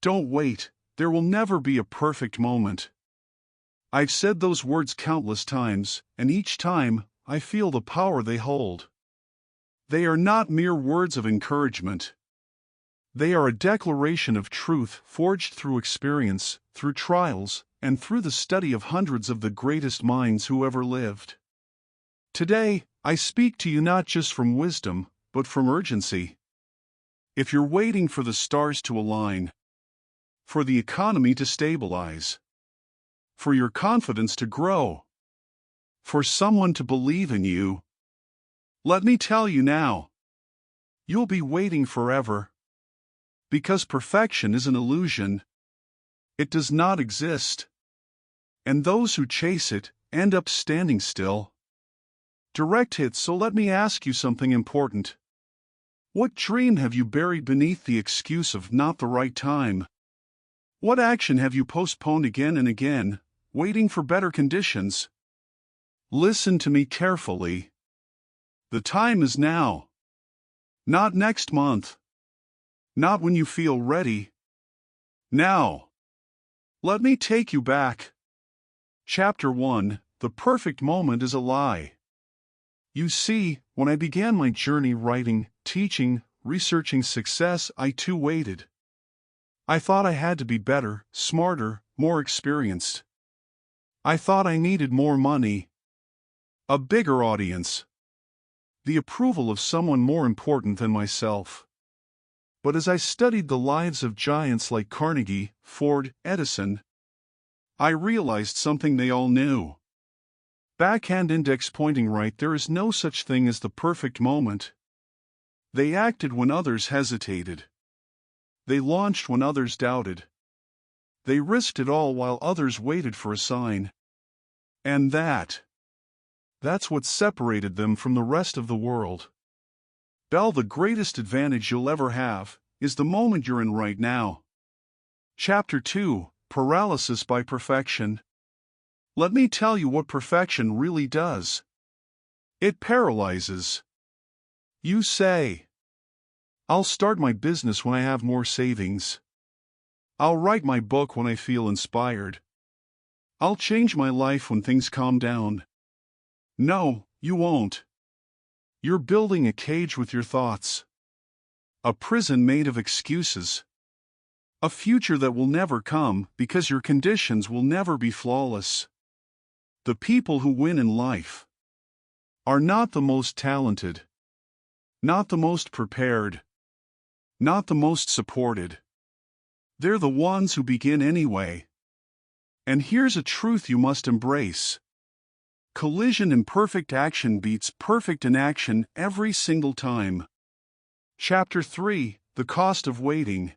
Don't wait, there will never be a perfect moment. I've said those words countless times, and each time, I feel the power they hold. They are not mere words of encouragement. They are a declaration of truth forged through experience, through trials, and through the study of hundreds of the greatest minds who ever lived. Today, I speak to you not just from wisdom, but from urgency. If you're waiting for the stars to align, for the economy to stabilize, for your confidence to grow, for someone to believe in you, let me tell you now, you'll be waiting forever. Because perfection is an illusion. It does not exist. And those who chase it end up standing still. Direct hit. So let me ask you something important. What dream have you buried beneath the excuse of not the right time? What action have you postponed again and again, waiting for better conditions? Listen to me carefully. The time is now. Not next month. Not when you feel ready. Now. Let me take you back. Chapter 1. The perfect moment is a lie. You see, when I began my journey writing, teaching, researching success, I too waited. I thought I had to be better, smarter, more experienced. I thought I needed more money, a bigger audience, the approval of someone more important than myself. But as I studied the lives of giants like Carnegie, Ford, Edison, I realized something they all knew. Backhand index pointing right, there is no such thing as the perfect moment. They acted when others hesitated. They launched when others doubted. They risked it all while others waited for a sign. And that's what separated them from the rest of the world. Bell, the greatest advantage you'll ever have is the moment you're in right now. Chapter 2. Paralysis by Perfection. Let me tell you what perfection really does. It paralyzes. You say, I'll start my business when I have more savings. I'll write my book when I feel inspired. I'll change my life when things calm down. No, you won't. You're building a cage with your thoughts. A prison made of excuses. A future that will never come because your conditions will never be flawless. The people who win in life are not the most talented, not the most prepared, not the most supported. They're the ones who begin anyway. And here's a truth you must embrace. Collision in perfect action beats perfect inaction every single time. Chapter 3. The Cost of Waiting.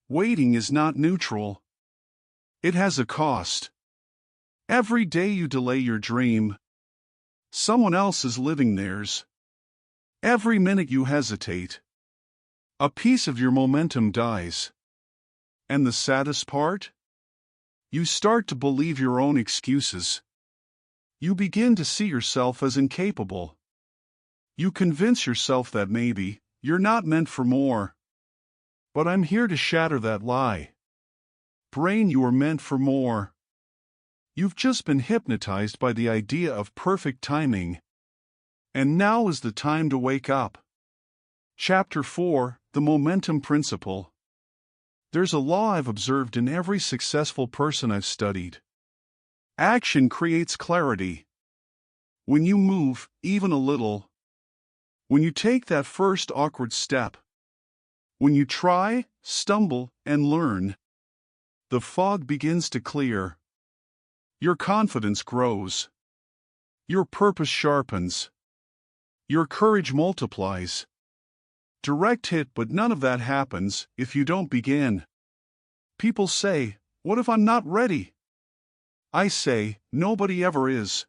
Waiting is not neutral. It has a cost. Every day you delay your dream, someone else is living theirs. Every minute you hesitate, a piece of your momentum dies. And the saddest part? You start to believe your own excuses. You begin to see yourself as incapable. You convince yourself that maybe you're not meant for more. But I'm here to shatter that lie. Brain, you are meant for more. You've just been hypnotized by the idea of perfect timing. And now is the time to wake up. Chapter 4. The Momentum Principle. There's a law I've observed in every successful person I've studied. Action creates clarity. When you move, even a little, when you take that first awkward step, when you try, stumble, and learn, the fog begins to clear. Your confidence grows. Your purpose sharpens. Your courage multiplies. Direct hit, but none of that happens if you don't begin. People say, what if I'm not ready? I say, nobody ever is.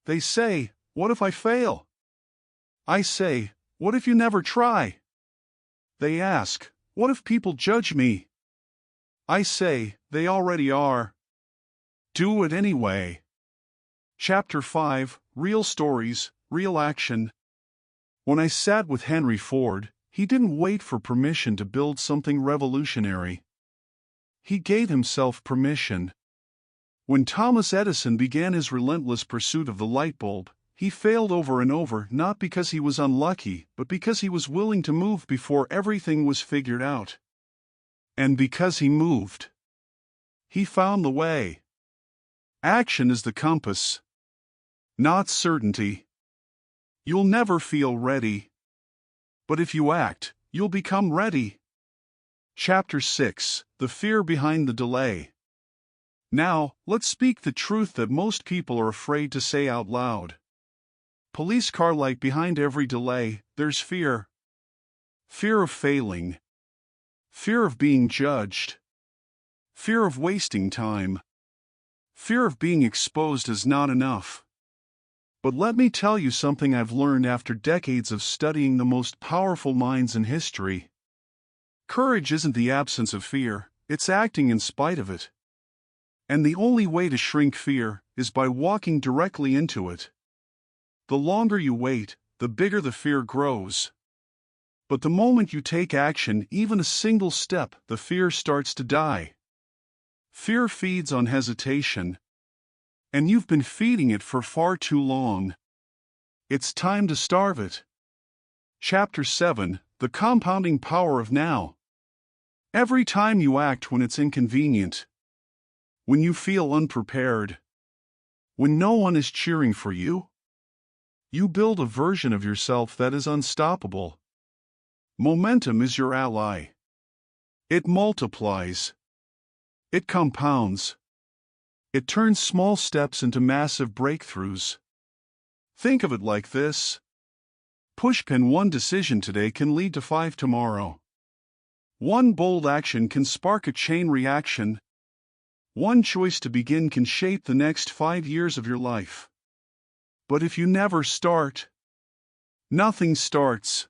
They say, what if I fail? I say, what if you never try? They ask, what if people judge me? I say, they already are. Do it anyway. Chapter 5. Real Stories, Real Action. When I sat with Henry Ford, He didn't wait for permission to build something revolutionary. He gave himself permission. When Thomas Edison began his relentless pursuit of the light bulb, he failed over and over not because he was unlucky, but because he was willing to move before everything was figured out. And because he moved, he found the way. Action is the compass, not certainty. You'll never feel ready. But if you act, you'll become ready. Chapter 6: The Fear Behind the Delay. Now, let's speak the truth that most people are afraid to say out loud. Police car light behind every delay, there's fear. Fear of failing. Fear of being judged. Fear of wasting time. Fear of being exposed as not enough. But let me tell you something I've learned after decades of studying the most powerful minds in history. Courage isn't the absence of fear, it's acting in spite of it. And the only way to shrink fear is by walking directly into it. The longer you wait, the bigger the fear grows. But the moment you take action, even a single step, the fear starts to die. Fear feeds on hesitation. And you've been feeding it for far too long. It's time to starve it. Chapter 7: The Compounding Power of Now. Every time you act when it's inconvenient, when you feel unprepared, when no one is cheering for you, you build a version of yourself that is unstoppable. Momentum is your ally. It multiplies. It compounds. It turns small steps into massive breakthroughs. Think of it like this. Pushpin: one decision today can lead to 5 tomorrow. One bold action can spark a chain reaction. One choice to begin can shape the next 5 years of your life. But if you never start, nothing starts.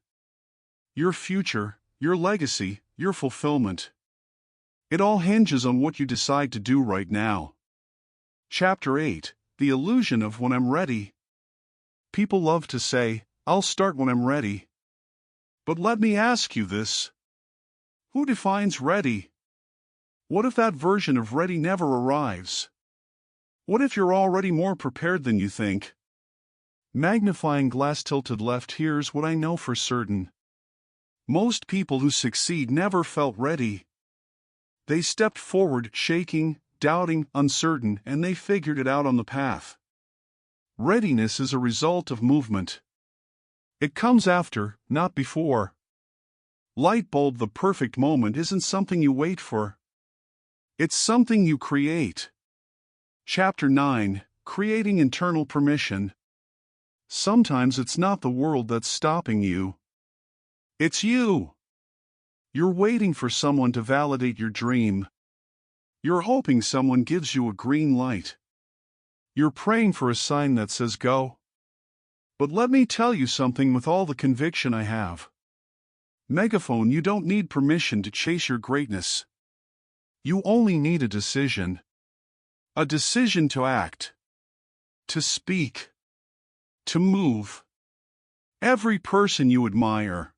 Your future, your legacy, your fulfillment. It all hinges on what you decide to do right now. Chapter 8: The Illusion of When I'm Ready. People love to say, I'll start when I'm ready. But let me ask you this. Who defines ready? What if that version of ready never arrives? What if you're already more prepared than you think? Magnifying glass tilted left. Here's what I know for certain. Most people who succeed never felt ready. They stepped forward, shaking, doubting, uncertain, and they figured it out on the path. Readiness is a result of movement. It comes after, not before. Light bulb: the perfect moment isn't something you wait for. It's something you create. Chapter 9: Creating Internal Permission. Sometimes it's not the world that's stopping you. It's you. You're waiting for someone to validate your dream. You're hoping someone gives you a green light. You're praying for a sign that says go. But let me tell you something with all the conviction I have. Megaphone: you don't need permission to chase your greatness. You only need a decision. A decision to act. To speak. To move. Every person you admire.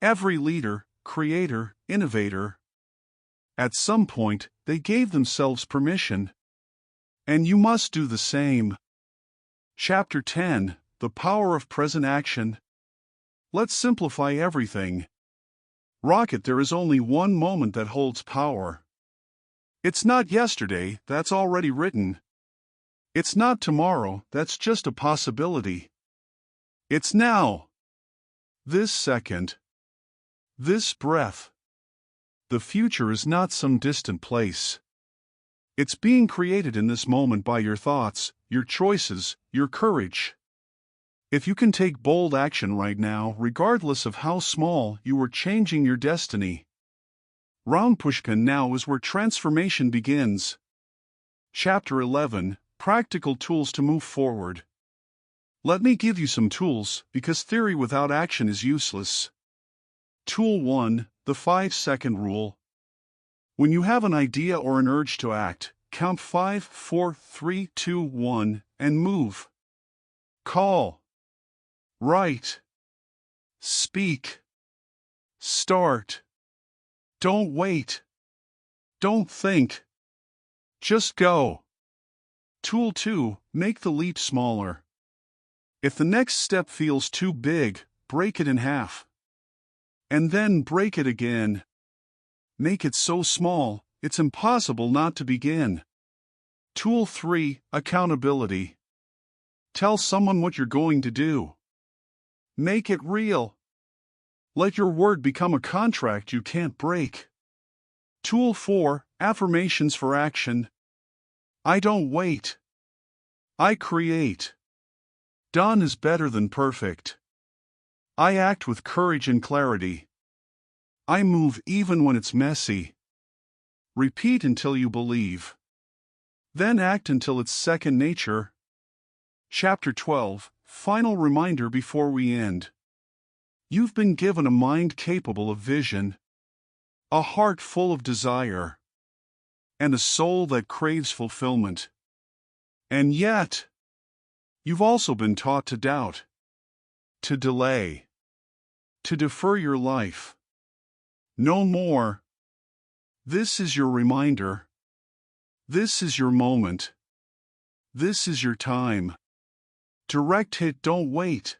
Every leader, creator, innovator. At some point, they gave themselves permission. And you must do the same. Chapter 10: The Power of Present Action. Let's simplify everything. Rocket: there is only one moment that holds power. It's not yesterday, that's already written. It's not tomorrow, that's just a possibility. It's now. This second. This breath. The future is not some distant place. It's being created in this moment by your thoughts, your choices, your courage. If you can take bold action right now, regardless of how small, you are changing your destiny. Round Pushpin: now is where transformation begins. Chapter 11: Practical Tools to Move Forward. Let me give you some tools, because theory without action is useless. Tool 1: The 5-second rule. When you have an idea or an urge to act, count 5, 4, 3, 2, 1, and move. Call. Write. Speak. Start. Don't wait. Don't think. Just go. Tool 2. Make the leap smaller. If the next step feels too big, break it in half. And then break it again. Make it so small, it's impossible not to begin. Tool 3. Accountability. Tell someone what you're going to do. Make it real. Let your word become a contract you can't break. Tool 4. Affirmations for action. I don't wait. I create. Done is better than perfect. I act with courage and clarity. I move even when it's messy. Repeat until you believe. Then act until it's second nature. Chapter 12. Final reminder before we end. You've been given a mind capable of vision, a heart full of desire, and a soul that craves fulfillment. And yet, you've also been taught to doubt, to delay, to defer your life. No more. This is your reminder. This is your moment. This is your time. Direct hit, don't wait.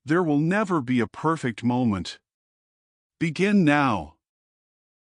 There will never be a perfect moment. Begin now.